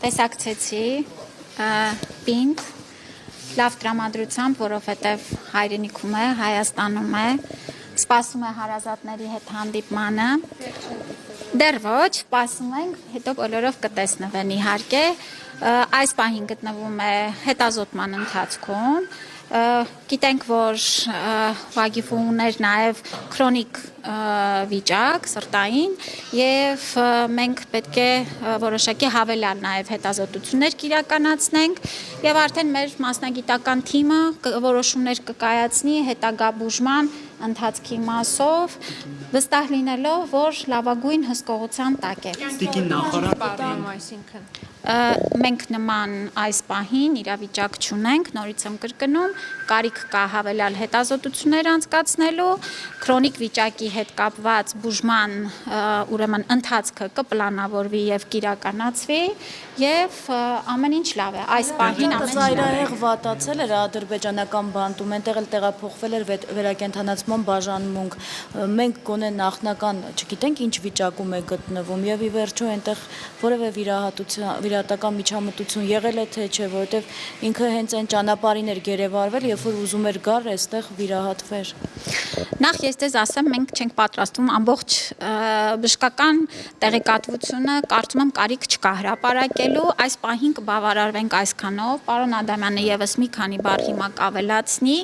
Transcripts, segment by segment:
տեսակցեցի պինդ լավ տրամադրությամբ, որովհետև հայրենիքում է, Հայաստանում է, սպասում է հարազատների հետ հանդիպմանը, դեռ ոչ, սպասում ենք, հետո բոլորով կտեսնվեն իհարկե, այս պահին գտնվում է հետազոտման ընթացքում, գիտենք, որ Վագիֆը ուներ նաև քրոնիկ վիճակ, սրտային, և մենք պետք է որոշակի հավելյալ նաև հետազոտություններ կիրականացնենք, և արդեն մեր մասնագիտական թիմը որոշումներ կկայացնի հետագա բուժման ընթացքի մասով, վստահ լինելով, որ լավագույն հսկողության տակ է։ Տիկին նախարար Մենք նման այս պահին իրավիճակ չունենք, նորից եմ կրկնում, կարիք կա հավելյալ հետազոտություններ անցկացնելու, քրոնիկ վիճակի հետ կապված բուժման ուրեմն ընթացքը կպլանավորվի եւ կիրականացվի եւ ամեն ինչ լավ է, այս պահին ամեն ինչ լավ է։ Ծայրահեղ վատացել էր ադրբեջանական բանտում, այնտեղ էլ տեղափոխվել էր վերակենդանացման բաժանմունք, մենք գոնե նախնական չգիտենք ինչ վիճակում է գտնվում եւ ի վերջո այնտեղ որևէ վիրահատական միջամտություն եղել է թե չէ, որովհետև ինքը հենց այն ճանապարհին էր գերեվարվել, երբ որ ուզում էր գար այստեղ վիրահատվեր։ Նախ ես ձեզ ասեմ, մենք չենք պատրաստվում ամբողջ բժշկական տեղեկատվությունը, կարծում եմ կարիք չկա հրապարակելու, այս պահին կբավարարվենք այսքանով, պարոն Ադամյանը եւս մի քանի բառ հիմա կավելացնի,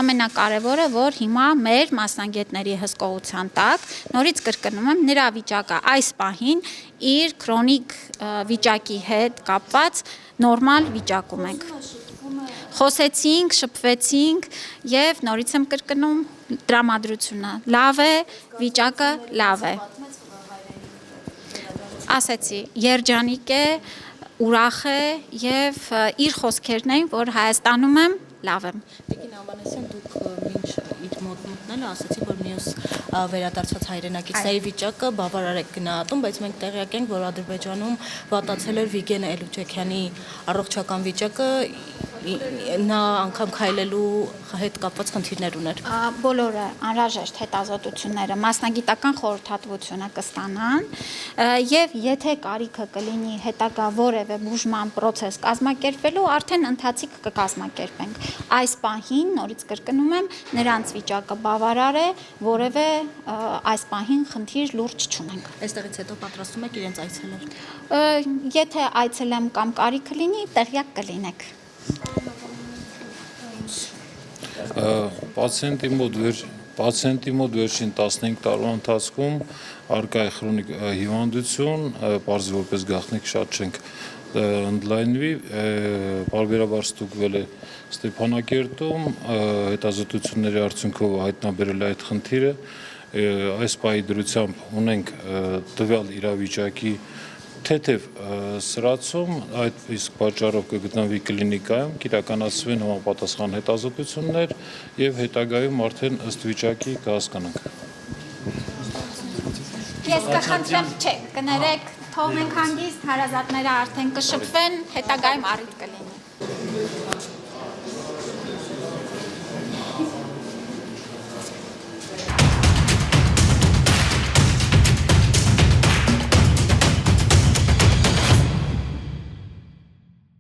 ամենակարևորը, որ հիմա մեր մասնագետների հսկողության տակ, նորից կրկնում եմ, նրա վիճակը այս պահին իր քրոնիկ վիճակի հետ կապված նորմալ վիճակում ենք։ Խոսեցինք, շփվեցինք եւ նորից եմ կրկնում տրամադրությունը լավ է, վիճակը լավ է։ Ասեցի, երջանիկ է, ուրախ է եւ իր խոսքերն էին, որ Հայաստանում եմ, լավ եմ։ Տիկին Ավանեսյան, դուք մինչ իր մոտ մտնելը ասացիք, որ մյուս վերադարձած հայրենակիցների վիճակը բավարար է գնահատում, բայց մենք տեղյակ ենք, որ Ադրբեջանում վատացել էր Վիգեն Էլուչեքյանի առողջական վիճակը, նա անգամ քայլելու հետ կապված խնդիրներ ուներ։ Բոլորը անհրաժեշտ հետազոտությունները մասնագիտական խորհրդատվությունը կստանան եւ եթե կարիքը կլինի հետագա որևէ բուժման process կազմակերպելու, արդեն ընթացիկ կկազմակերպենք։ Այս պահին, նորից կրկնում եմ, նրանց վիճակը բավարար է, որևէ այս պահին խնդիր լուրջ չունենք։ Այստեղից հետո պատրաստում եք իրենց այցելել։ Եթե այցելեմ կամ կարիքը լինի, տեղյակ կլինեք։ Պացիենտի մոտ վերջին 15 տարվա ընթացքում արկա է քրոնիկ հիվանդություն, պարզի որպես գաղտնիք շատ չենք ընդլայնվի, պարբերաբար ստուգվել է Ստեփանակերտում, հետազոտությունների արդյունքով հայտնաբերել է այդ խնդիրը, այս պահի դրությամբ ունենք տվյալ իրավիճակի թեթև սրացում, այդ իսկ պատճառով կգտնվի կլինիկայում, կիրականացվեն համապատասխան հետազոտություններ եւ հետագայում արդեն ըստ վիճակի կհասկանանք։ Ես կխնդրեմ, չէ, կներեք, թողնենք հանգիստ, հարազատները արդեն կշփվեն, հետագայում առիթ կլինի։